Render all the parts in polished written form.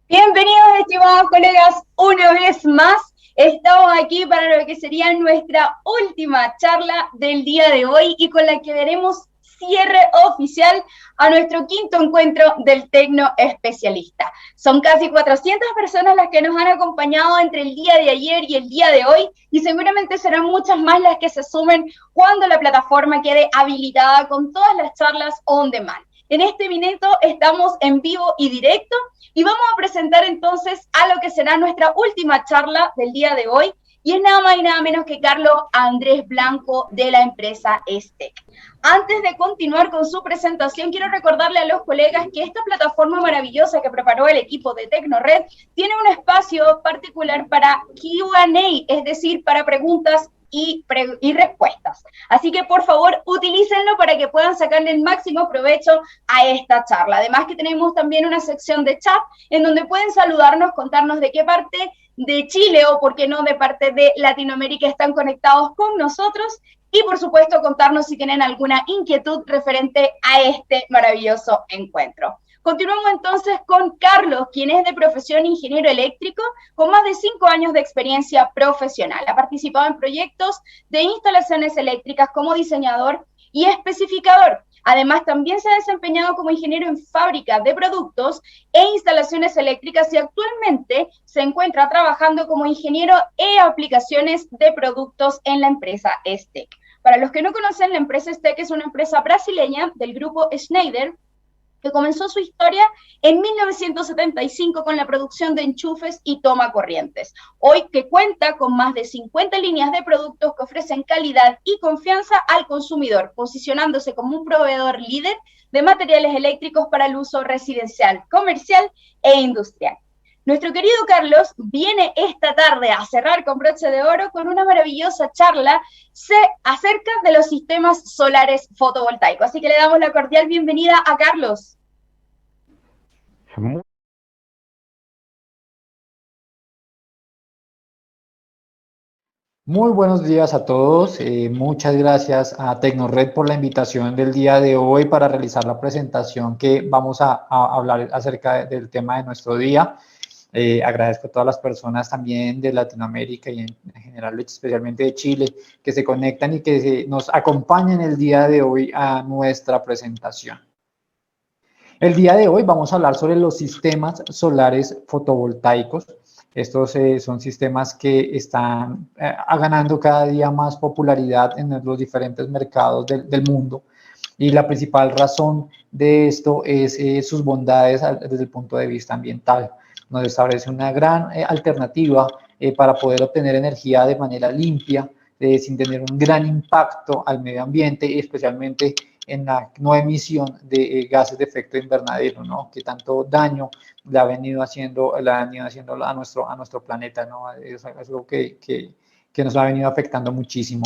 Bienvenidos, estimados colegas, una vez más. Estamos aquí para lo que sería nuestra última charla del día de hoy y con la que daremos cierre oficial a nuestro quinto encuentro del Tecno Especialista. Son casi 400 personas las que nos han acompañado entre el día de ayer y el día de hoy y seguramente serán muchas más las que se sumen cuando la plataforma quede habilitada con todas las charlas on demand. En este minuto estamos en vivo y directo y vamos a presentar entonces a lo que será nuestra última charla del día de hoy, y es nada más y nada menos que Carlos Andrés Blanco de la empresa Estec. Antes de continuar con su presentación, quiero recordarle a los colegas que esta plataforma maravillosa que preparó el equipo de Tecnored tiene un espacio particular para Q&A, es decir, para preguntas y respuestas. Así que por favor utilícenlo para que puedan sacarle el máximo provecho a esta charla. Además que tenemos también una sección de chat en donde pueden saludarnos, contarnos de qué parte de Chile o por qué no de parte de Latinoamérica están conectados con nosotros y por supuesto contarnos si tienen alguna inquietud referente a este maravilloso encuentro. Continuamos entonces con Carlos, quien es de profesión ingeniero eléctrico con más de 5 años de experiencia profesional. Ha participado en proyectos de instalaciones eléctricas como diseñador y especificador. Además, también se ha desempeñado como ingeniero en fábrica de productos e instalaciones eléctricas y actualmente se encuentra trabajando como ingeniero en aplicaciones de productos en la empresa Estec. Para los que no conocen, la empresa Estec es una empresa brasileña del grupo Schneider que comenzó su historia en 1975 con la producción de enchufes y toma corrientes. Hoy que cuenta con más de 50 líneas de productos que ofrecen calidad y confianza al consumidor, posicionándose como un proveedor líder de materiales eléctricos para el uso residencial, comercial e industrial. Nuestro querido Carlos viene esta tarde a cerrar con broche de oro con una maravillosa charla acerca de los sistemas solares fotovoltaicos. Así que le damos la cordial bienvenida a Carlos. Muy, muy buenos días a todos. Muchas gracias a Tecnored por la invitación del día de hoy para realizar la presentación que vamos a hablar acerca del tema de nuestro día. Agradezco a todas las personas también de Latinoamérica y en general, especialmente de Chile, que se conectan y que nos acompañan el día de hoy a nuestra presentación. El día de hoy vamos a hablar sobre los sistemas solares fotovoltaicos. Estos son sistemas que están ganando cada día más popularidad en los diferentes mercados del mundo. Y la principal razón de esto es sus bondades desde el punto de vista ambiental. Nos establece una gran alternativa para poder obtener energía de manera limpia, sin tener un gran impacto al medio ambiente, especialmente en la no emisión de gases de efecto invernadero, ¿no? Que tanto daño le ha venido haciendo a nuestro planeta, ¿no? Es algo que nos ha venido afectando muchísimo.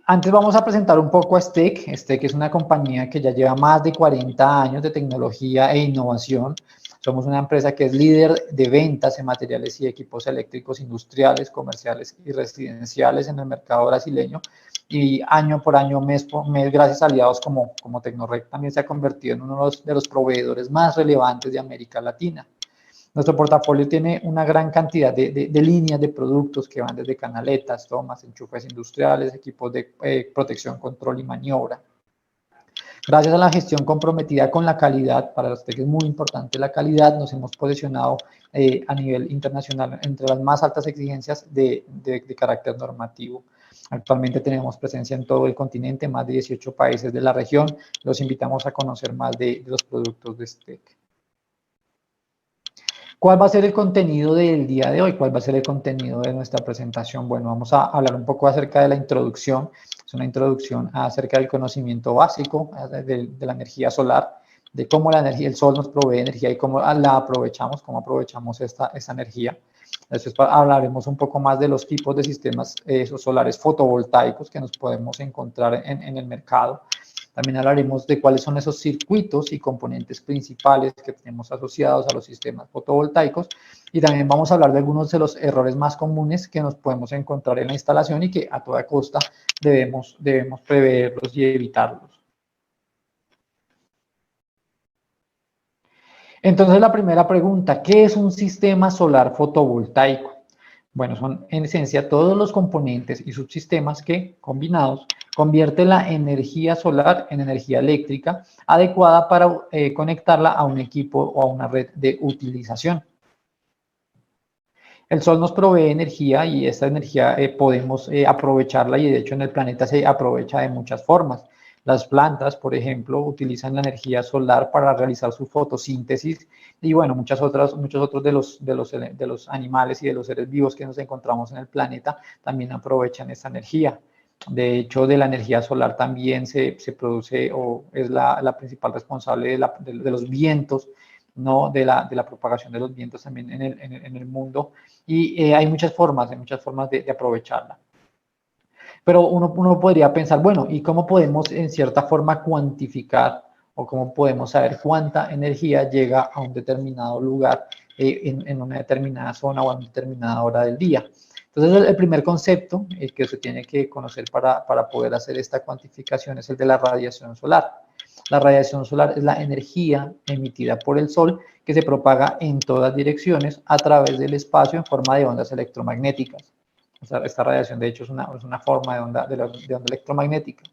Antes vamos a presentar un poco a Estec. Estec es una compañía que ya lleva más de 40 años de tecnología e innovación. Somos una empresa que es líder de ventas en materiales y equipos eléctricos industriales, comerciales y residenciales en el mercado brasileño. Y año por año, mes por mes, gracias a aliados como Tecnored, también se ha convertido en uno de los proveedores más relevantes de América Latina. Nuestro portafolio tiene una gran cantidad de líneas de productos que van desde canaletas, tomas, enchufes industriales, equipos de protección, control y maniobra. Gracias a la gestión comprometida con la calidad, para los que es muy importante la calidad, nos hemos posicionado a nivel internacional entre las más altas exigencias de carácter normativo. Actualmente tenemos presencia en todo el continente, más de 18 países de la región. Los invitamos a conocer más de los productos de Estec. ¿Cuál va a ser el contenido del día de hoy? ¿Cuál va a ser el contenido de nuestra presentación? Bueno, vamos a hablar un poco acerca de la introducción. Es una introducción acerca del conocimiento básico de la energía solar, de cómo la energía, el sol nos provee energía y cómo la aprovechamos, cómo aprovechamos esta energía. Después hablaremos un poco más de los tipos de sistemas solares fotovoltaicos que nos podemos encontrar en el mercado. También hablaremos de cuáles son esos circuitos y componentes principales que tenemos asociados a los sistemas fotovoltaicos y también vamos a hablar de algunos de los errores más comunes que nos podemos encontrar en la instalación y que a toda costa debemos preverlos y evitarlos. Entonces, la primera pregunta, ¿qué es un sistema solar fotovoltaico? Bueno, son en esencia todos los componentes y subsistemas que, combinados, convierten la energía solar en energía eléctrica adecuada para conectarla a un equipo o a una red de utilización. El sol nos provee energía y esta energía podemos aprovecharla y de hecho en el planeta se aprovecha de muchas formas. Las plantas, por ejemplo, utilizan la energía solar para realizar su fotosíntesis y bueno, muchos otros de los animales y de los seres vivos que nos encontramos en el planeta también aprovechan esta energía. De hecho, de la energía solar también se produce o es la principal responsable de los vientos, ¿no? De la propagación de los vientos también en el mundo. Y hay muchas formas de aprovecharla. Pero uno podría pensar, bueno, ¿y cómo podemos en cierta forma cuantificar o cómo podemos saber cuánta energía llega a un determinado lugar en una determinada zona o a una determinada hora del día? Entonces, el primer concepto que se tiene que conocer para poder hacer esta cuantificación es el de la radiación solar. La radiación solar es la energía emitida por el Sol que se propaga en todas direcciones a través del espacio en forma de ondas electromagnéticas. O sea, esta radiación, de hecho, es una forma de onda electromagnética.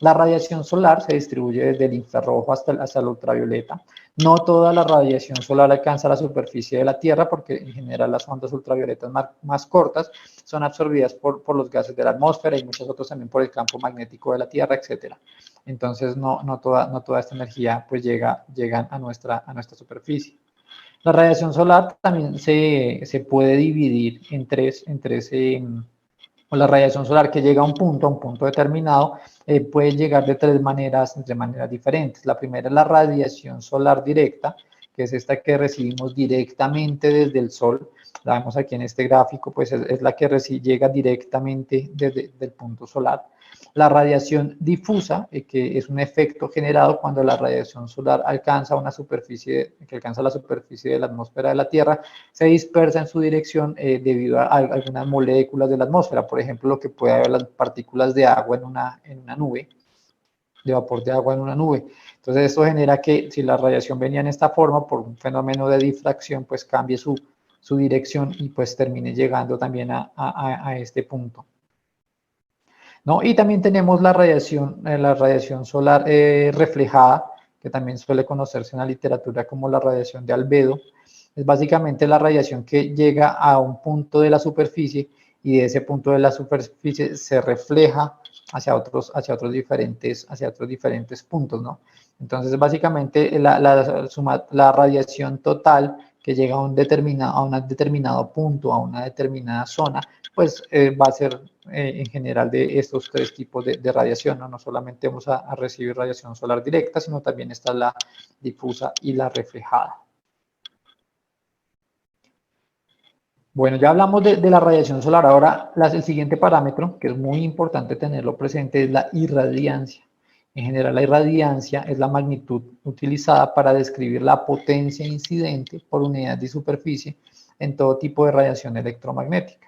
La radiación solar se distribuye desde el infrarrojo hasta el ultravioleta. No toda la radiación solar alcanza la superficie de la Tierra porque en general las ondas ultravioletas más cortas son absorbidas por los gases de la atmósfera y muchas otras también por el campo magnético de la Tierra, etc. Entonces no toda esta energía pues llega a nuestra superficie. La radiación solar también se puede dividir en tres o la radiación solar que llega a un punto determinado, puede llegar de maneras diferentes. La primera es la radiación solar directa, que es esta que recibimos directamente desde el Sol. La vemos aquí en este gráfico, pues es la que llega directamente desde el punto solar. La radiación difusa, que es un efecto generado cuando la radiación solar alcanza la superficie de la atmósfera de la Tierra, se dispersa en su dirección debido a algunas moléculas de la atmósfera, por ejemplo, lo que puede haber las partículas de agua en una nube, de vapor de agua en una nube. Entonces esto genera que si la radiación venía en esta forma, por un fenómeno de difracción, pues cambie su dirección y pues termine llegando también a este punto. ¿No? Y también tenemos la radiación solar reflejada, que también suele conocerse en la literatura como la radiación de albedo. Es básicamente la radiación que llega a un punto de la superficie y de ese punto de la superficie se refleja hacia otros diferentes puntos, ¿no? Entonces, básicamente, la radiación total que llega a un determinado punto, a una determinada zona, pues va a ser en general de estos tres tipos de radiación, ¿no? No solamente vamos a recibir radiación solar directa, sino también está la difusa y la reflejada. Bueno, ya hablamos de la radiación solar. Ahora, el siguiente parámetro, que es muy importante tenerlo presente, es la irradiancia. En general, la irradiancia es la magnitud utilizada para describir la potencia incidente por unidad de superficie en todo tipo de radiación electromagnética.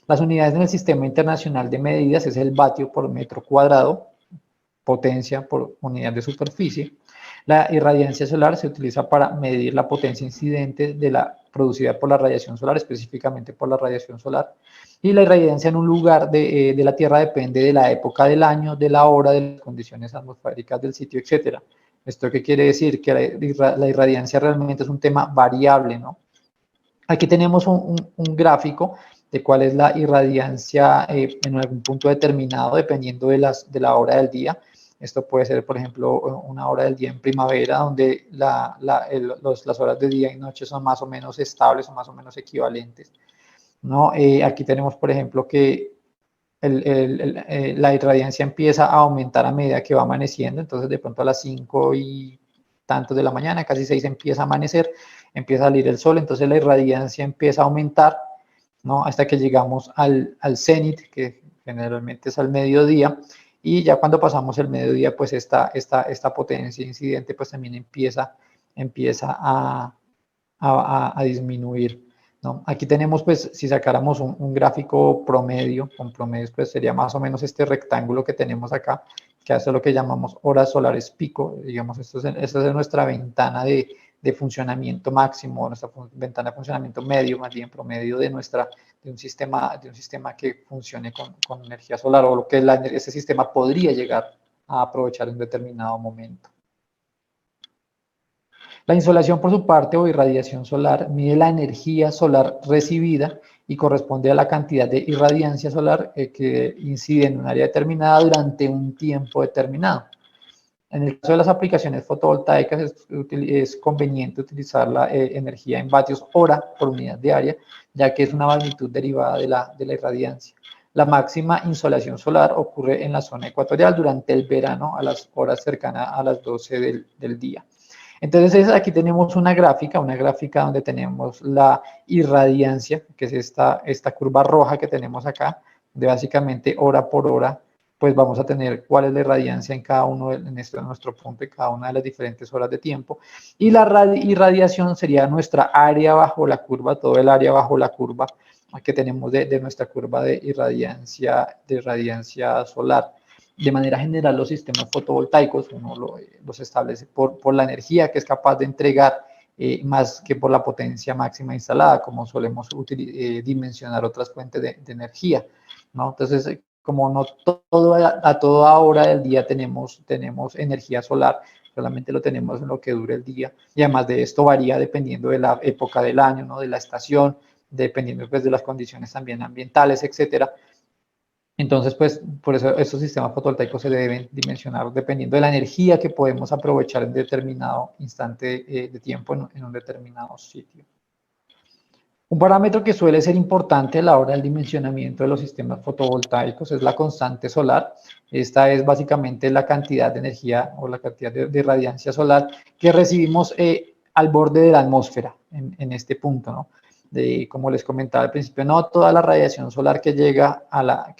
Las unidades en el Sistema Internacional de Medidas es el vatio por metro cuadrado, potencia por unidad de superficie. La irradiancia solar se utiliza para medir la potencia incidente producida por la radiación solar, específicamente por la radiación solar. Y la irradiancia en un lugar de la Tierra depende de la época del año, de la hora, de las condiciones atmosféricas del sitio, etc. ¿Esto qué quiere decir? Que la irradiancia realmente es un tema variable, ¿no? Aquí tenemos un gráfico de cuál es la irradiancia en algún punto determinado, dependiendo de la hora del día. Esto puede ser, por ejemplo, una hora del día en primavera, donde las horas de día y noche son más o menos estables o más o menos equivalentes, ¿no? Aquí tenemos, por ejemplo, que la irradiancia empieza a aumentar a medida que va amaneciendo, entonces de pronto a las 5 y tantos de la mañana, casi 6 empieza a amanecer, empieza a salir el sol, entonces la irradiancia empieza a aumentar, ¿no? Hasta que llegamos al cenit, que generalmente es al mediodía, y ya cuando pasamos el mediodía, pues esta potencia incidente pues también empieza a disminuir, ¿no? Aquí tenemos, pues, si sacáramos un gráfico promedio, con promedios, pues sería más o menos este rectángulo que tenemos acá, que hace lo que llamamos horas solares pico, digamos, esta es nuestra ventana de funcionamiento máximo, nuestra ventana de funcionamiento medio, más bien promedio de un sistema que funcione con energía solar, o lo que ese sistema podría llegar a aprovechar en determinado momento. La insolación, por su parte, o irradiación solar, mide la energía solar recibida y corresponde a la cantidad de irradiancia solar que incide en un área determinada durante un tiempo determinado. En el caso de las aplicaciones fotovoltaicas es conveniente utilizar la energía en vatios hora por unidad de área, ya que es una magnitud derivada de la irradiancia. La máxima insolación solar ocurre en la zona ecuatorial durante el verano a las horas cercanas a las 12 del día. Entonces aquí tenemos una gráfica donde tenemos la irradiancia, que es esta curva roja que tenemos acá, de básicamente hora por hora, pues vamos a tener cuál es la irradiancia en cada uno en nuestro punto, en cada una de las diferentes horas de tiempo. Y la irradiación sería nuestra área bajo la curva, todo el área bajo la curva que tenemos de nuestra curva de irradiancia solar. De manera general, los sistemas fotovoltaicos uno los establece por la energía que es capaz de entregar, más que por la potencia máxima instalada, como solemos dimensionar otras fuentes de energía, ¿no? Entonces, como no a toda hora del día tenemos energía solar, solamente lo tenemos en lo que dure el día, y además de esto varía dependiendo de la época del año, ¿no? De la estación, dependiendo pues de las condiciones también ambientales, etcétera. Entonces, pues, por eso estos sistemas fotovoltaicos se deben dimensionar dependiendo de la energía que podemos aprovechar en determinado instante de tiempo en un determinado sitio. Un parámetro que suele ser importante a la hora del dimensionamiento de los sistemas fotovoltaicos es la constante solar. Esta es básicamente la cantidad de energía o la cantidad de radiancia solar que recibimos al borde de la atmósfera en este punto, ¿no? Como les comentaba al principio, no toda la radiación solar que llega a la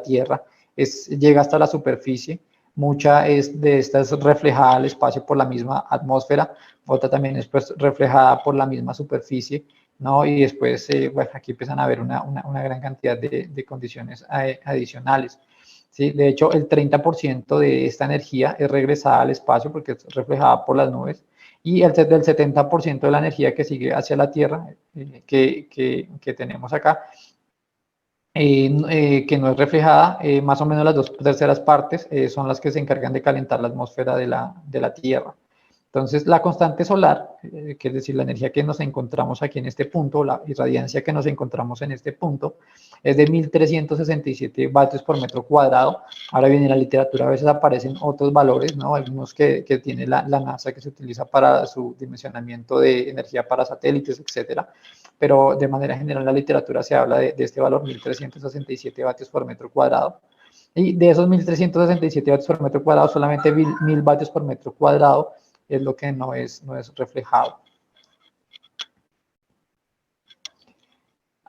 Tierra llega hasta la superficie. Mucha de esta es reflejada al espacio por la misma atmósfera, otra también es pues reflejada por la misma superficie, ¿no? Y después, bueno, aquí empiezan a haber una gran cantidad de condiciones adicionales. ¿Sí? De hecho, el 30% de esta energía es regresada al espacio porque es reflejada por las nubes, y del 70% de la energía que sigue hacia la Tierra, que tenemos acá, que no es reflejada, más o menos las 2/3 partes son las que se encargan de calentar la atmósfera de la Tierra. Entonces, la constante solar, que es decir, la energía que nos encontramos aquí en este punto, la irradiancia que nos encontramos en este punto, es de 1.367 vatios por metro cuadrado. Ahora bien, en la literatura a veces aparecen otros valores, ¿no? Algunos que tiene la NASA, que se utiliza para su dimensionamiento de energía para satélites, etcétera. Pero de manera general, en la literatura se habla de este valor, 1.367 vatios por metro cuadrado. Y de esos 1.367 vatios por metro cuadrado, solamente 1.000 vatios por metro cuadrado es lo que no es reflejado.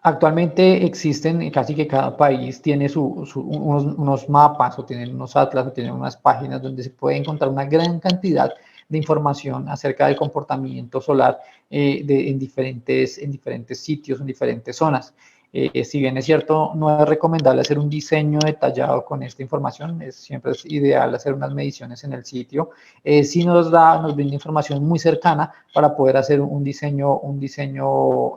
Actualmente existen, casi que cada país tiene unos mapas, o tienen unos atlas, o tienen unas páginas donde se puede encontrar una gran cantidad de información acerca del comportamiento solar en diferentes sitios, en diferentes zonas. Si bien es cierto, no es recomendable hacer un diseño detallado con esta información, siempre es ideal hacer unas mediciones en el sitio. Sí nos brinda información muy cercana para poder hacer un diseño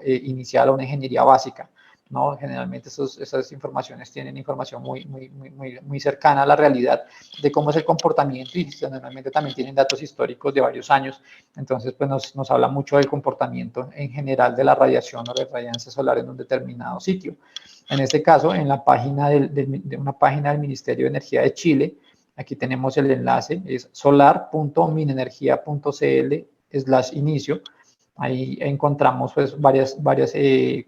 inicial o una ingeniería básica, ¿no? Generalmente esas informaciones tienen información muy cercana a la realidad de cómo es el comportamiento, y generalmente también tienen datos históricos de varios años. Entonces, pues nos habla mucho del comportamiento en general de la radiación o de radiancia solar en un determinado sitio. En este caso, en la página de una página del Ministerio de Energía de Chile, aquí tenemos el enlace, es solar.minenergia.cl/inicio. Ahí encontramos pues varias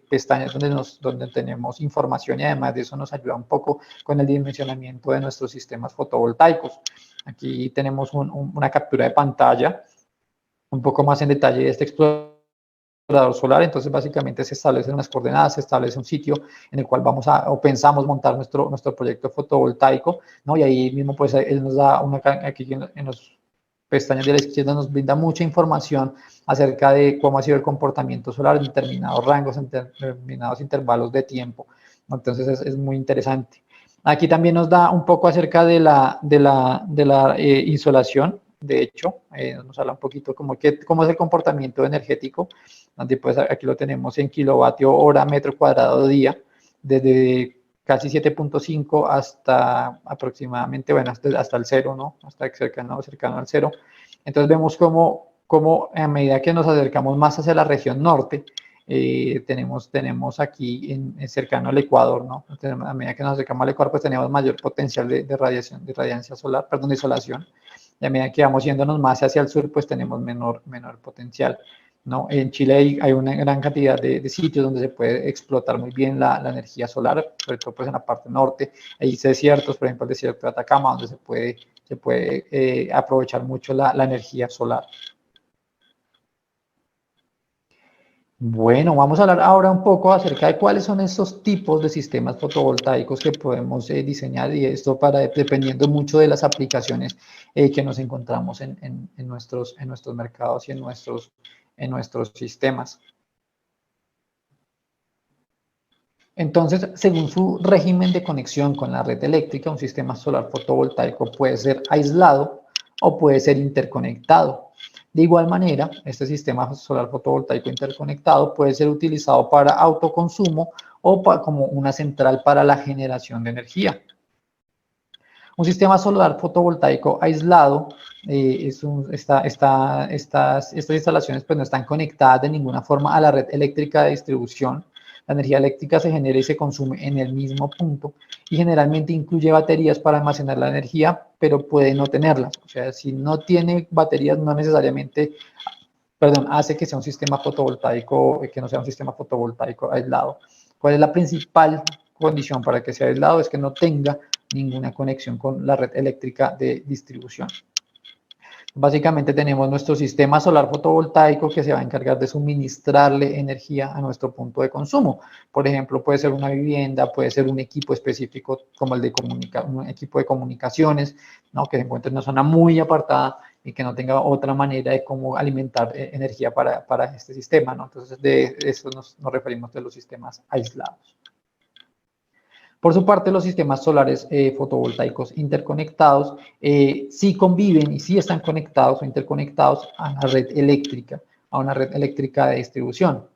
pestañas donde tenemos información, y además de eso nos ayuda un poco con el dimensionamiento de nuestros sistemas fotovoltaicos. Aquí tenemos una captura de pantalla un poco más en detalle de este explorador solar. Entonces básicamente se establecen unas coordenadas, se establece un sitio en el cual pensamos montar nuestro proyecto fotovoltaico, ¿no? Y ahí mismo pues él nos da aquí en los pestañas de la izquierda nos brinda mucha información acerca de cómo ha sido el comportamiento solar en determinados rangos, en determinados intervalos de tiempo. Entonces es muy interesante. Aquí también nos da un poco acerca de la insolación, de hecho, nos habla un poquito cómo es el comportamiento energético, donde pues aquí lo tenemos en kilovatio hora metro cuadrado día, desde casi 7.5 hasta aproximadamente, bueno, hasta el cero, ¿no? Hasta cercano al cero. Entonces vemos cómo a medida que nos acercamos más hacia la región norte, tenemos aquí cercano al Ecuador, ¿no? A medida que nos acercamos al Ecuador, pues tenemos mayor potencial de radiancia solar, perdón, de insolación. Y a medida que vamos yéndonos más hacia el sur, pues tenemos menor potencial, ¿no? En Chile hay una gran cantidad de sitios donde se puede explotar muy bien la energía solar, sobre todo pues en la parte norte. Hay desiertos, por ejemplo el desierto de Atacama, donde se puede aprovechar mucho la energía solar. Bueno, vamos a hablar ahora un poco acerca de cuáles son estos tipos de sistemas fotovoltaicos que podemos diseñar, y esto dependiendo mucho de las aplicaciones que nos encontramos en nuestros mercados y en nuestros sistemas. Entonces, según su régimen de conexión con la red eléctrica, un sistema solar fotovoltaico puede ser aislado o puede ser interconectado. De igual manera, este sistema solar fotovoltaico interconectado puede ser utilizado para autoconsumo o como una central para la generación de energía. Un sistema solar fotovoltaico aislado, estas instalaciones pues no están conectadas de ninguna forma a la red eléctrica de distribución. La energía eléctrica se genera y se consume en el mismo punto y generalmente incluye baterías para almacenar la energía, pero puede no tenerlas. O sea, si no tiene baterías, no necesariamente, hace que sea un sistema fotovoltaico, que no sea un sistema fotovoltaico aislado. ¿Cuál es la principal condición para que sea aislado? Es que no tenga ninguna conexión con la red eléctrica de distribución. Básicamente tenemos nuestro sistema solar fotovoltaico que se va a encargar de suministrarle energía a nuestro punto de consumo. Por ejemplo, puede ser una vivienda, puede ser un equipo específico como el de un equipo de comunicaciones, ¿no? Que se encuentre en una zona muy apartada y que no tenga otra manera de cómo alimentar energía para este sistema, ¿no? Entonces, de eso nos referimos de los sistemas aislados. Por su parte, los sistemas solares fotovoltaicos interconectados sí conviven y sí están conectados o interconectados a la red eléctrica, a una red eléctrica de distribución.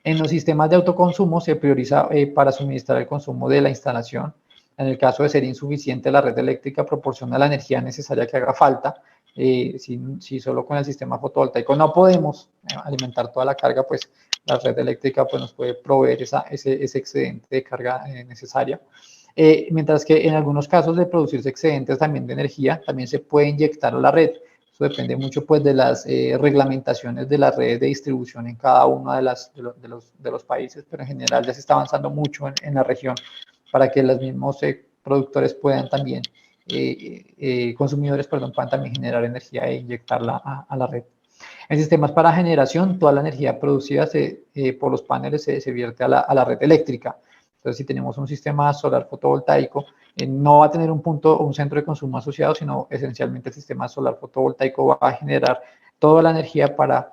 En los sistemas de autoconsumo se prioriza para suministrar el consumo de la instalación. En el caso de ser insuficiente, la red eléctrica proporciona la energía necesaria que haga falta. Si solo con el sistema fotovoltaico no podemos alimentar toda la carga, pues la red eléctrica pues, nos puede proveer ese excedente de carga necesaria. Mientras que en algunos casos de producirse excedentes también de energía, también se puede inyectar a la red. Eso depende mucho pues, de las reglamentaciones de las redes de distribución en cada uno de los países, pero en general ya se está avanzando mucho en la región para que los mismos productores puedan también, consumidores, perdón, puedan también generar energía e inyectarla a la red. En sistemas para generación, toda la energía producida por los paneles se vierte a la red eléctrica. Entonces, si tenemos un sistema solar fotovoltaico, no va a tener un punto o un centro de consumo asociado, sino esencialmente el sistema solar fotovoltaico va a generar toda la energía para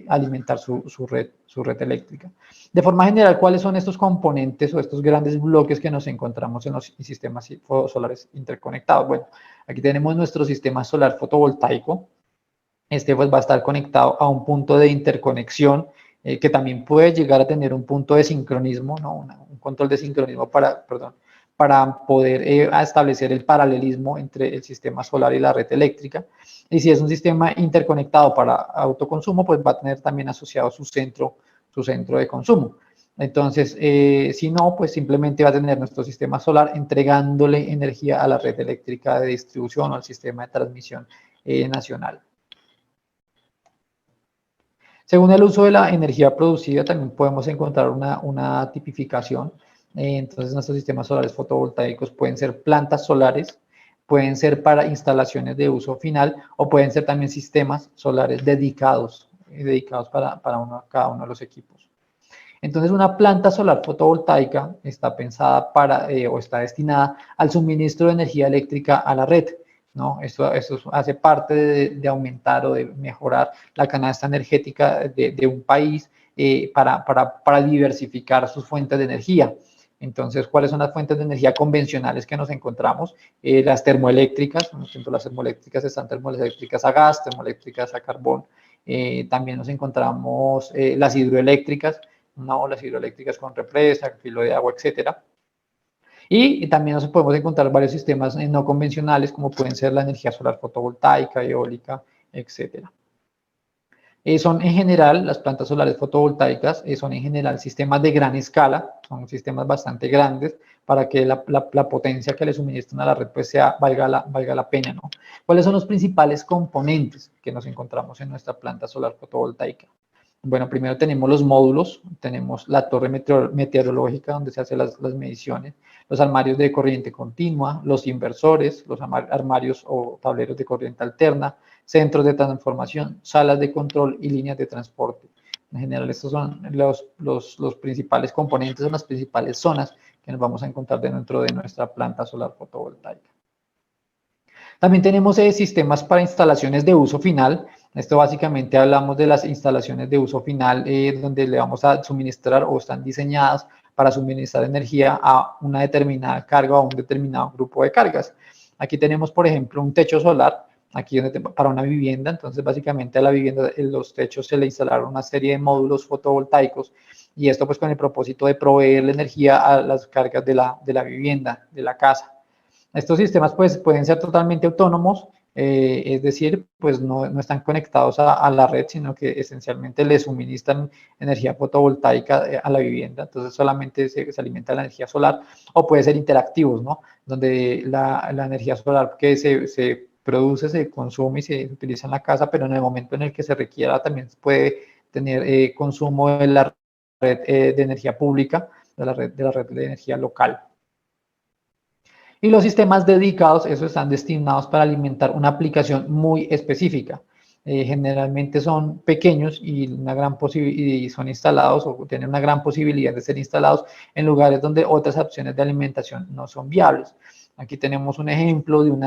alimentar su red eléctrica. De forma general, ¿cuáles son estos componentes o estos grandes bloques que nos encontramos en los sistemas solares interconectados? Bueno, aquí tenemos nuestro sistema solar fotovoltaico. Este pues va a estar conectado a un punto de interconexión que también puede llegar a tener un punto de sincronismo, ¿no? Un control de sincronismo para poder establecer el paralelismo entre el sistema solar y la red eléctrica. Y si es un sistema interconectado para autoconsumo, pues va a tener también asociado su centro de consumo. Entonces, si no, pues simplemente va a tener nuestro sistema solar entregándole energía a la red eléctrica de distribución o al sistema de transmisión nacional. Según el uso de la energía producida, también podemos encontrar una tipificación. Entonces, nuestros sistemas solares fotovoltaicos pueden ser plantas solares, pueden ser para instalaciones de uso final o pueden ser también sistemas solares dedicados para cada uno de los equipos. Entonces, una planta solar fotovoltaica está pensada o está destinada al suministro de energía eléctrica a la red, ¿no? Eso hace parte de aumentar o de mejorar la canasta energética de un país para diversificar sus fuentes de energía. Entonces, ¿cuáles son las fuentes de energía convencionales que nos encontramos? Las termoeléctricas, por ejemplo, las termoeléctricas están termoeléctricas a gas, termoeléctricas a carbón. También nos encontramos las hidroeléctricas, ¿no? Las hidroeléctricas con represa, filo de agua, etcétera. Y también nos podemos encontrar varios sistemas no convencionales, como pueden ser la energía solar fotovoltaica, eólica, etcétera. Son en general, las plantas solares fotovoltaicas son en general sistemas de gran escala, son sistemas bastante grandes para que la potencia que le suministran a la red pues valga la pena, ¿no? ¿Cuáles son los principales componentes que nos encontramos en nuestra planta solar fotovoltaica? Bueno, primero tenemos los módulos, tenemos la torre meteorológica donde se hacen las mediciones, los armarios de corriente continua, los inversores, los armarios o tableros de corriente alterna, centros de transformación, salas de control y líneas de transporte. En general, estos son los principales componentes, son las principales zonas que nos vamos a encontrar dentro de nuestra planta solar fotovoltaica. También tenemos sistemas para instalaciones de uso final. Esto básicamente hablamos de las instalaciones de uso final donde le vamos a suministrar o están diseñadas para suministrar energía a una determinada carga o a un determinado grupo de cargas. Aquí tenemos, por ejemplo, un techo solar, aquí para una vivienda. Entonces, básicamente a la vivienda, en los techos se le instalaron una serie de módulos fotovoltaicos y esto pues con el propósito de proveer la energía a las cargas de la vivienda, de la casa. Estos sistemas pues, pueden ser totalmente autónomos, es decir, pues no están conectados a la red, sino que esencialmente le suministran energía fotovoltaica a la vivienda, entonces solamente se alimenta la energía solar, o puede ser interactivos, ¿no? Donde la energía solar que se produce, se consume y se utiliza en la casa, pero en el momento en el que se requiera también puede tener consumo de la red de energía pública, de la red de energía local. Y los sistemas dedicados, esos están destinados para alimentar una aplicación muy específica. Generalmente son pequeños y son instalados o tienen una gran posibilidad de ser instalados en lugares donde otras opciones de alimentación no son viables. Aquí tenemos un ejemplo de un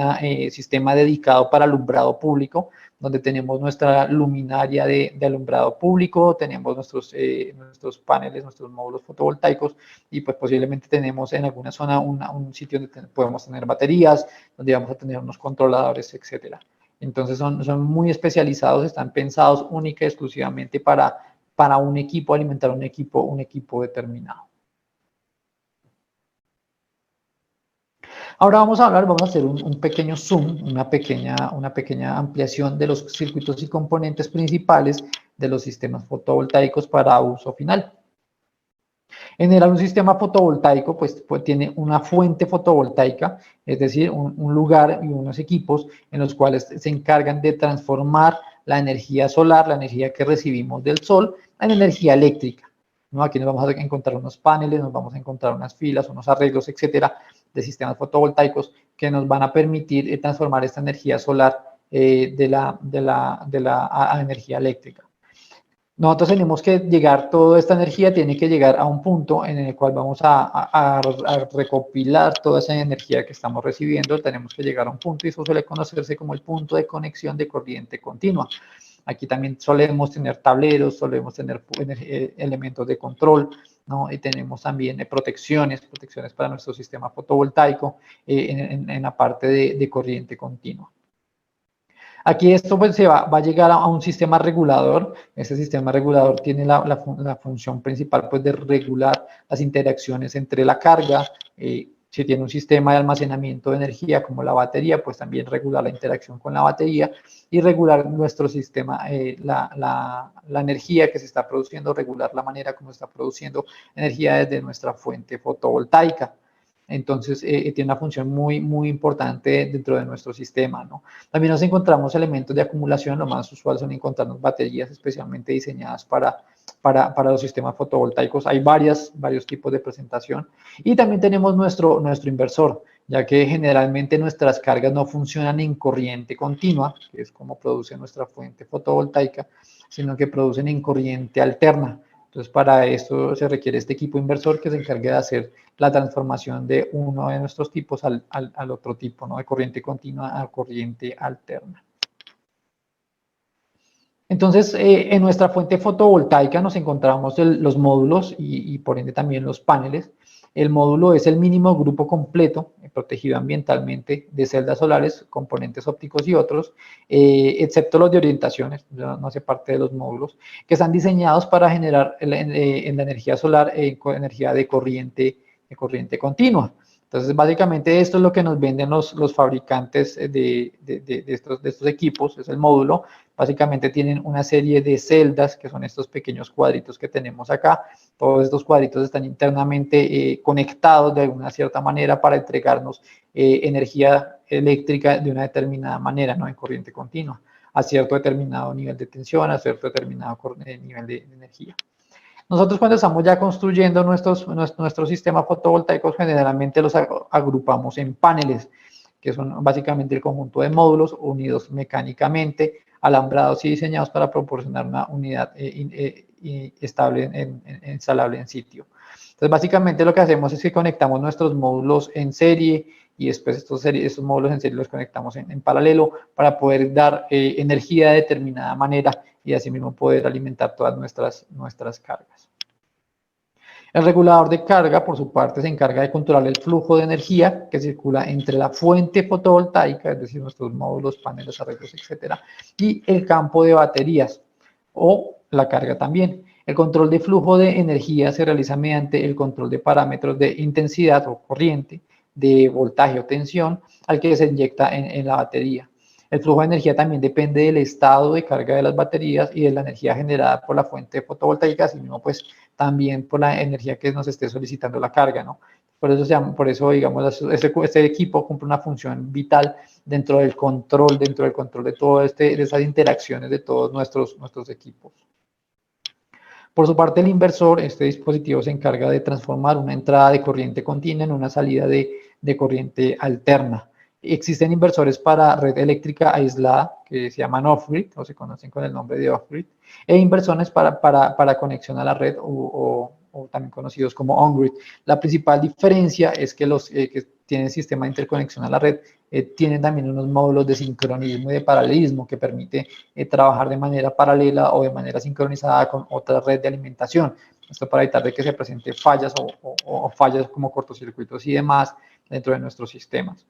sistema dedicado para alumbrado público, donde tenemos nuestra luminaria de alumbrado público, tenemos nuestros paneles, nuestros módulos fotovoltaicos y pues posiblemente tenemos en alguna zona un sitio donde podemos tener baterías, donde vamos a tener unos controladores, etcétera. Entonces son muy especializados, están pensados única y exclusivamente para un equipo, alimentar un equipo determinado. Ahora vamos a hacer un pequeño zoom, una pequeña ampliación de los circuitos y componentes principales de los sistemas fotovoltaicos para uso final. En general, un sistema fotovoltaico pues tiene una fuente fotovoltaica, es decir, un lugar y unos equipos en los cuales se encargan de transformar la energía solar, la energía que recibimos del sol, en energía eléctrica, ¿no? Aquí nos vamos a encontrar unos paneles, nos vamos a encontrar unas filas, unos arreglos, etcétera, de sistemas fotovoltaicos que nos van a permitir transformar esta energía solar a energía eléctrica. Nosotros tenemos que llegar, toda esta energía tiene que llegar a un punto en el cual vamos a recopilar toda esa energía que estamos recibiendo, tenemos que llegar a un punto y eso suele conocerse como el punto de conexión de corriente continua. Aquí también solemos tener tableros, solemos tener elementos de control, ¿no? Y tenemos también protecciones para nuestro sistema fotovoltaico en la parte de corriente continua. Aquí esto pues va a llegar a un sistema regulador. Este sistema regulador tiene la función principal pues de regular las interacciones entre la carga. Si tiene un sistema de almacenamiento de energía como la batería, pues también regular la interacción con la batería y regular nuestro sistema, la energía que se está produciendo, regular la manera como se está produciendo energía desde nuestra fuente fotovoltaica. Entonces, tiene una función muy importante dentro de nuestro sistema, ¿no? También nos encontramos elementos de acumulación, lo más usual son encontrarnos baterías especialmente diseñadas para los sistemas fotovoltaicos. Hay varios tipos de presentación. Y también tenemos nuestro inversor, ya que generalmente nuestras cargas no funcionan en corriente continua, que es como produce nuestra fuente fotovoltaica, sino que producen en corriente alterna. Entonces, para esto se requiere este equipo inversor que se encargue de hacer la transformación de uno de nuestros tipos al otro tipo, ¿no? De corriente continua a corriente alterna. Entonces, en nuestra fuente fotovoltaica nos encontramos los módulos y por ende también los paneles. El módulo es el mínimo grupo completo, protegido ambientalmente, de celdas solares, componentes ópticos y otros, excepto los de orientaciones, no hace parte de los módulos, que están diseñados para generar en la energía solar energía de corriente continua. Entonces, básicamente esto es lo que nos venden los fabricantes de estos equipos, es el módulo. Básicamente tienen una serie de celdas, que son estos pequeños cuadritos que tenemos acá. Todos estos cuadritos están internamente conectados de alguna cierta manera para entregarnos energía eléctrica de una determinada manera, ¿no? En corriente continua, a cierto determinado nivel de tensión, a cierto determinado nivel de energía. Nosotros cuando estamos ya construyendo nuestros sistemas fotovoltaicos, generalmente los agrupamos en paneles, que son básicamente el conjunto de módulos unidos mecánicamente, alambrados y diseñados para proporcionar una unidad estable, instalable en sitio. Entonces, básicamente lo que hacemos es que conectamos nuestros módulos en serie y después estos módulos en serie los conectamos en paralelo para poder dar energía de determinada manera y asimismo poder alimentar todas nuestras cargas. El regulador de carga, por su parte, se encarga de controlar el flujo de energía que circula entre la fuente fotovoltaica, es decir, nuestros módulos, paneles, arreglos, etcétera, y el campo de baterías o la carga también. El control de flujo de energía se realiza mediante el control de parámetros de intensidad o corriente, de voltaje o tensión al que se inyecta en la batería. El flujo de energía también depende del estado de carga de las baterías y de la energía generada por la fuente fotovoltaica, así mismo pues también por la energía que nos esté solicitando la carga, ¿no? Por eso digamos, este equipo cumple una función vital dentro del control de todas esas interacciones de todos nuestros equipos. Por su parte, el inversor, este dispositivo se encarga de transformar una entrada de corriente continua en una salida de corriente alterna. Existen inversores para red eléctrica aislada, que se llaman off-grid, o se conocen con el nombre de off-grid, e inversores para conexión a la red, o también conocidos como on-grid. La principal diferencia es que los que tienen sistema de interconexión a la red tienen también unos módulos de sincronismo y de paralelismo que permite trabajar de manera paralela o de manera sincronizada con otra red de alimentación. Esto para evitar de que se presenten fallas o fallas como cortocircuitos y demás dentro de nuestros sistemas.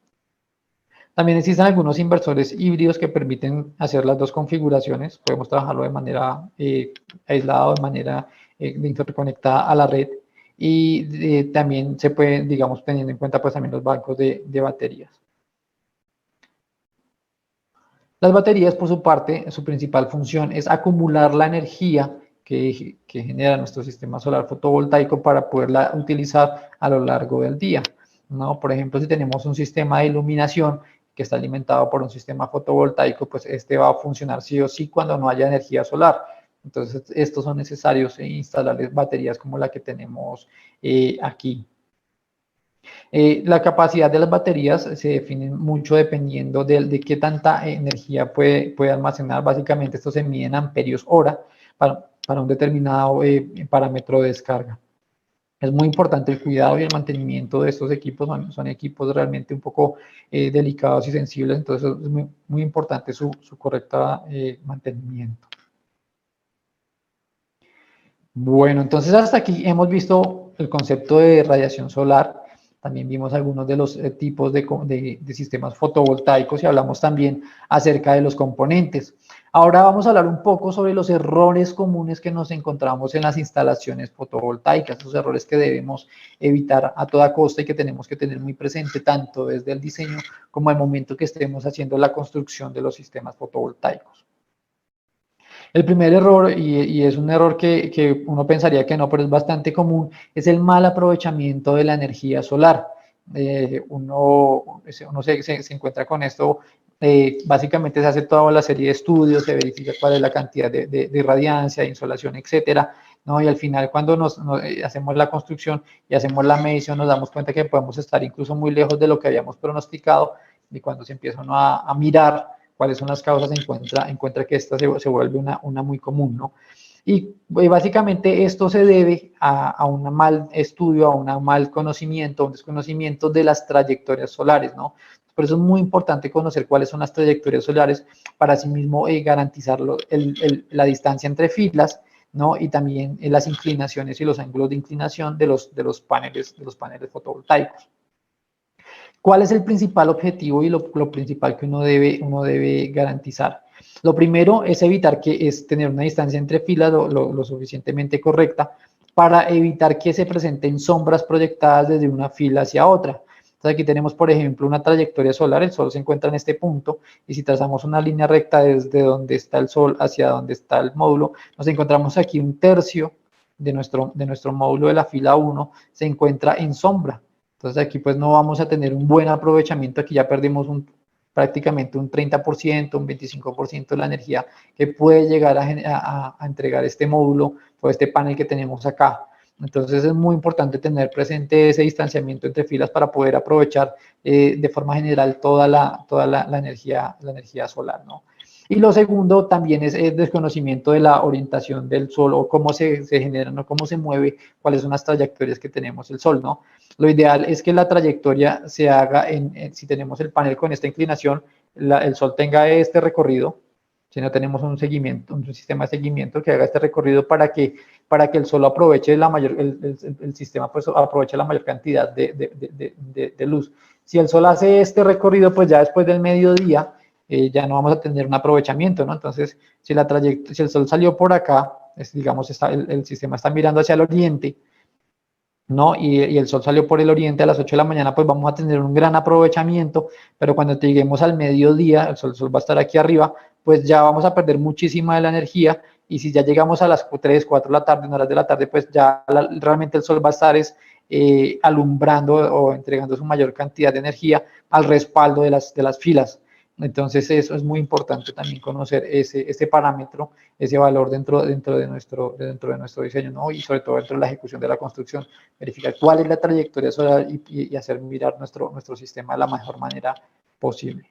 También existen algunos inversores híbridos que permiten hacer las dos configuraciones. Podemos trabajarlo de manera aislada o de manera interconectada a la red. Y también se puede, digamos, teniendo en cuenta pues también los bancos de baterías. Las baterías, por su parte, su principal función es acumular la energía que genera nuestro sistema solar fotovoltaico para poderla utilizar a lo largo del día, ¿no? Por ejemplo, si tenemos un sistema de iluminación que está alimentado por un sistema fotovoltaico, pues este va a funcionar sí o sí cuando no haya energía solar. Entonces, estos son necesarios instalar baterías como la que tenemos aquí. La capacidad de las baterías se define mucho dependiendo de qué tanta energía puede almacenar. Básicamente, esto se mide en amperios hora para un determinado parámetro de descarga. Es muy importante el cuidado y el mantenimiento de estos equipos, son equipos realmente un poco delicados y sensibles, entonces es muy importante su correcto mantenimiento. Bueno, entonces hasta aquí hemos visto el concepto de radiación solar, también vimos algunos de los tipos de sistemas fotovoltaicos y hablamos también acerca de los componentes. Ahora vamos a hablar un poco sobre los errores comunes que nos encontramos en las instalaciones fotovoltaicas, esos errores que debemos evitar a toda costa y que tenemos que tener muy presente tanto desde el diseño como al momento que estemos haciendo la construcción de los sistemas fotovoltaicos. El primer error, y es un error que uno pensaría que no, pero es bastante común, es el mal aprovechamiento de la energía solar. Uno se encuentra con esto, básicamente se hace toda la serie de estudios, se verifica cuál es la cantidad de irradiancia, de insolación, etcétera, ¿no? Y al final cuando hacemos la construcción y hacemos la medición nos damos cuenta que podemos estar incluso muy lejos de lo que habíamos pronosticado, y cuando se empieza uno a mirar cuáles son las causas, encuentra que esta se vuelve una muy común, ¿no? Y básicamente esto se debe a un mal estudio, a un mal conocimiento, a un desconocimiento de las trayectorias solares, ¿no? Por eso es muy importante conocer cuáles son las trayectorias solares para asimismo garantizar la distancia entre filas ¿no? Y también las inclinaciones y los ángulos de inclinación de los paneles fotovoltaicos. ¿Cuál es el principal objetivo y lo principal que uno debe garantizar? Lo primero es evitar es tener una distancia entre filas lo suficientemente correcta para evitar que se presenten sombras proyectadas desde una fila hacia otra. Entonces aquí tenemos, por ejemplo, una trayectoria solar. El Sol se encuentra en este punto y si trazamos una línea recta desde donde está el Sol hacia donde está el módulo, nos encontramos aquí un tercio de nuestro módulo de la fila 1 se encuentra en sombra. Entonces aquí pues no vamos a tener un buen aprovechamiento, aquí ya perdimos prácticamente un 30%, un 25% de la energía que puede llegar a entregar este módulo o este panel que tenemos acá. Entonces es muy importante tener presente ese distanciamiento entre filas para poder aprovechar de forma general toda la energía solar, ¿no? Y lo segundo también es el desconocimiento de la orientación del Sol o cómo se genera, ¿no? Cómo se mueve, cuáles son las trayectorias que tenemos el Sol, ¿no? Lo ideal es que la trayectoria se haga si tenemos el panel con esta inclinación, el Sol tenga este recorrido, si no tenemos un sistema de seguimiento que haga este recorrido para que el Sol aproveche el sistema pues aproveche la mayor cantidad de luz. Si el Sol hace este recorrido, pues ya después del mediodía, ya no vamos a tener un aprovechamiento, ¿no? Entonces, si el Sol salió por acá, digamos, el sistema está mirando hacia el oriente, ¿no? Y el Sol salió por el oriente a las 8 de la mañana, pues vamos a tener un gran aprovechamiento, pero cuando lleguemos al mediodía, el Sol va a estar aquí arriba, pues ya vamos a perder muchísima de la energía, y si ya llegamos a las 3, 4 de la tarde, 1 horas de la tarde, pues ya realmente el Sol va a estar alumbrando o entregando su mayor cantidad de energía al respaldo de las filas. Entonces eso es muy importante también conocer ese parámetro, ese valor dentro de nuestro diseño, ¿no? Y sobre todo dentro de la ejecución de la construcción, verificar cuál es la trayectoria solar y hacer mirar nuestro sistema de la mejor manera posible.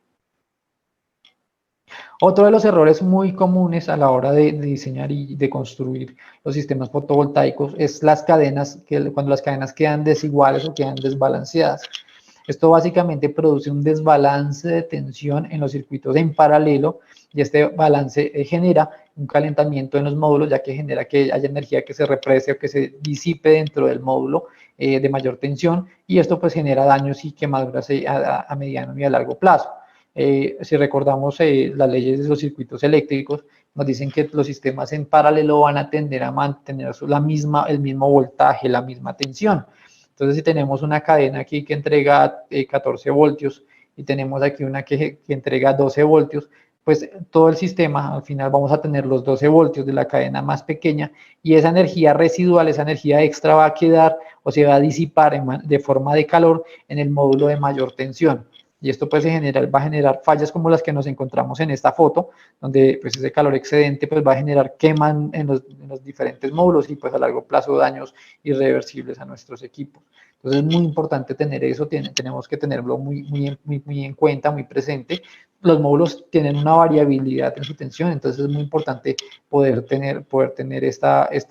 Otro de los errores muy comunes a la hora de diseñar y de construir los sistemas fotovoltaicos es las cadenas, cuando las cadenas quedan desiguales o quedan desbalanceadas. Esto básicamente produce un desbalance de tensión en los circuitos en paralelo y este balance genera un calentamiento en los módulos, ya que genera que haya energía que se represe o que se disipe dentro del módulo de mayor tensión, y esto pues genera daños y quemaduras a mediano y a largo plazo. Si recordamos las leyes de los circuitos eléctricos, nos dicen que los sistemas en paralelo van a tender a mantener el mismo voltaje, la misma tensión. Entonces, si tenemos una cadena aquí que entrega 14 voltios y tenemos aquí una que entrega 12 voltios, pues todo el sistema, al final vamos a tener los 12 voltios de la cadena más pequeña, y esa energía residual, esa energía extra va a quedar o se va a disipar de forma de calor en el módulo de mayor tensión. Y esto pues va a generar fallas como las que nos encontramos en esta foto, donde pues ese calor excedente pues va a generar quemas en los diferentes módulos y pues a largo plazo daños irreversibles a nuestros equipos. Entonces es muy importante tener eso, tenemos que tenerlo muy en cuenta, muy presente. Los módulos tienen una variabilidad en su tensión, entonces es muy importante poder tener estos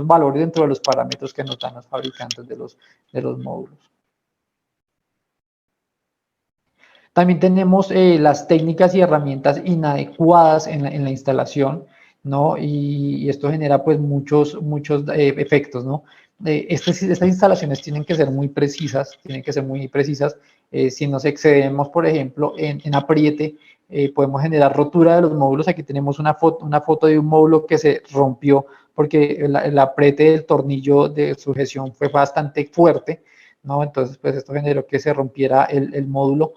valores dentro de los parámetros que nos dan los fabricantes de los módulos. También tenemos las técnicas y herramientas inadecuadas en la instalación, ¿no? Y esto genera pues muchos efectos, ¿no? Estas instalaciones tienen que ser muy precisas, si nos excedemos, por ejemplo, en apriete, podemos generar rotura de los módulos. Aquí tenemos una foto de un módulo que se rompió porque el apriete del tornillo de sujeción fue bastante fuerte, ¿no? Entonces, pues esto generó que se rompiera el módulo.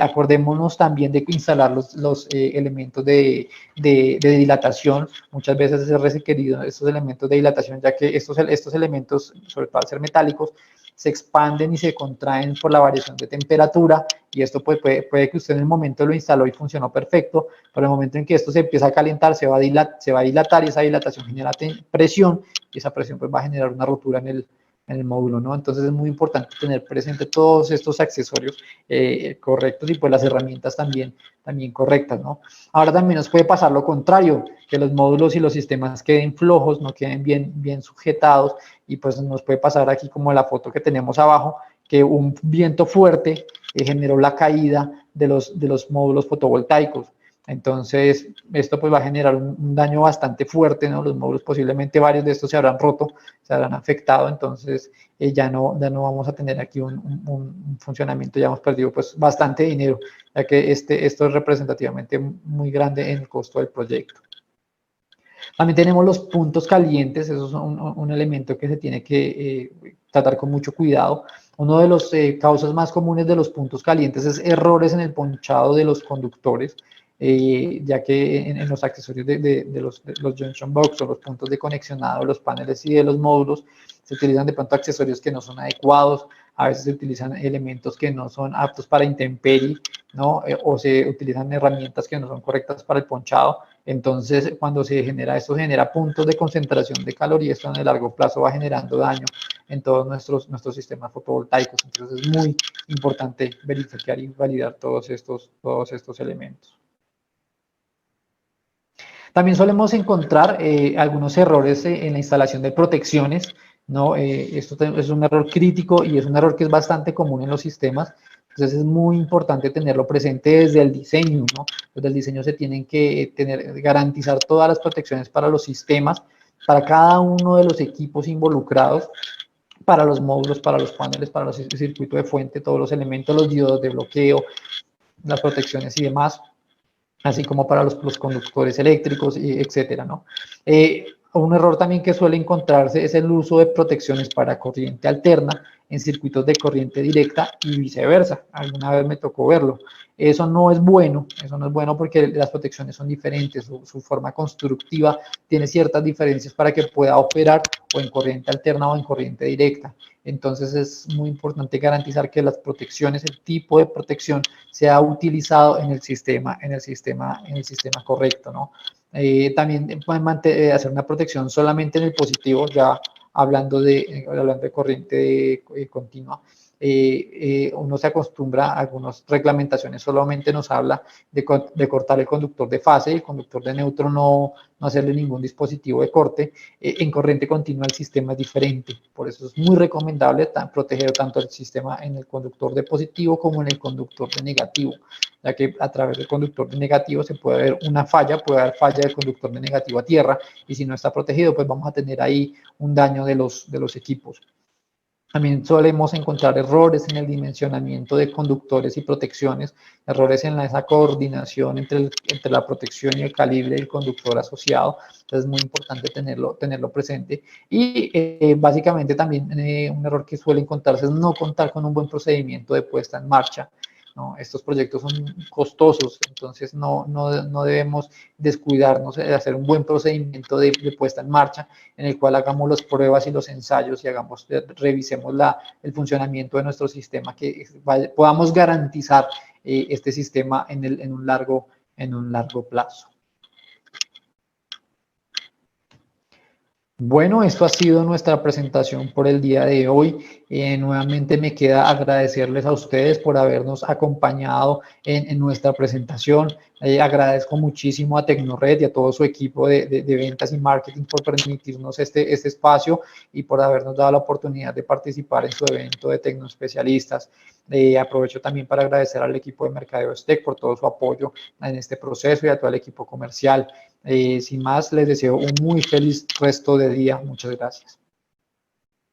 Acordémonos también de instalar los elementos de dilatación. Muchas veces es requerido estos elementos de dilatación, ya que estos elementos, sobre todo al ser metálicos, se expanden y se contraen por la variación de temperatura, y esto puede que usted en el momento lo instaló y funcionó perfecto, pero en el momento en que esto se empieza a calentar, se va a dilatar, y esa dilatación genera presión, y esa presión pues va a generar una rotura en el módulo, ¿no? Entonces es muy importante tener presente todos estos accesorios correctos, y pues las herramientas también correctas, ¿no? Ahora también nos puede pasar lo contrario, que los módulos y los sistemas queden flojos, no queden bien sujetados, y pues nos puede pasar aquí como la foto que tenemos abajo, que un viento fuerte generó la caída de los módulos fotovoltaicos. Entonces, esto pues va a generar un daño bastante fuerte, ¿no? Los módulos, posiblemente varios de estos se habrán roto, se habrán afectado, entonces ya no vamos a tener aquí un funcionamiento, ya hemos perdido pues bastante dinero, ya que esto es representativamente muy grande en el costo del proyecto. También tenemos los puntos calientes, eso es un elemento que se tiene que tratar con mucho cuidado. Uno de los causas más comunes de los puntos calientes es errores en el ponchado de los conductores, ya que en los accesorios de los junction box o los puntos de conexionado de los paneles y de los módulos se utilizan de pronto accesorios que no son adecuados, a veces se utilizan elementos que no son aptos para intemperie, ¿no? O se utilizan herramientas que no son correctas para el ponchado. Entonces, cuando se genera esto, genera puntos de concentración de calor y esto en el largo plazo va generando daño en todos nuestros sistemas fotovoltaicos. Entonces, es muy importante verificar y validar todos estos elementos. También solemos encontrar algunos errores en la instalación de protecciones, ¿no? Esto es un error crítico y es un error que es bastante común en los sistemas. Entonces es muy importante tenerlo presente desde el diseño, ¿no? Desde el diseño se tienen que garantizar todas las protecciones para los sistemas, para cada uno de los equipos involucrados, para los módulos, para los paneles, para los circuitos de fuente, todos los elementos, los diodos de bloqueo, las protecciones y demás, así como para los conductores eléctricos, etcétera, ¿no? Un error también que suele encontrarse es el uso de protecciones para corriente alterna en circuitos de corriente directa y viceversa. Alguna vez me tocó verlo. Eso no es bueno porque las protecciones son diferentes, su forma constructiva tiene ciertas diferencias para que pueda operar o en corriente alterna o en corriente directa. Entonces es muy importante garantizar que las protecciones, el tipo de protección sea utilizado en el sistema correcto, ¿no? También pueden hacer una protección solamente en el positivo, ya hablando de corriente continua. Uno se acostumbra a algunas reglamentaciones, solamente nos habla de cortar el conductor de fase, el conductor de neutro no hacerle ningún dispositivo de corte. En corriente continua el sistema es diferente, por eso es muy recomendable proteger tanto el sistema en el conductor de positivo como en el conductor de negativo, ya que a través del conductor de negativo se puede ver una falla, puede haber falla del conductor de negativo a tierra, y si no está protegido, pues vamos a tener ahí un daño de los equipos. También solemos encontrar errores en el dimensionamiento de conductores y protecciones, errores en esa coordinación entre la protección y el calibre del conductor asociado. Entonces es muy importante tenerlo presente. Y básicamente también un error que suele encontrarse es no contar con un buen procedimiento de puesta en marcha, ¿no? Estos proyectos son costosos, entonces no debemos descuidarnos de hacer un buen procedimiento de puesta en marcha, en el cual hagamos las pruebas y los ensayos y revisemos el funcionamiento de nuestro sistema, que podamos garantizar este sistema en un largo plazo. Bueno, esto ha sido nuestra presentación por el día de hoy. Nuevamente me queda agradecerles a ustedes por habernos acompañado en nuestra presentación. Agradezco muchísimo a Tecnored y a todo su equipo de ventas y marketing por permitirnos este espacio y por habernos dado la oportunidad de participar en su evento de tecnoespecialistas. Aprovecho también para agradecer al equipo de Mercadeo STEC por todo su apoyo en este proceso y a todo el equipo comercial. Sin más, les deseo un muy feliz resto de día. Muchas gracias.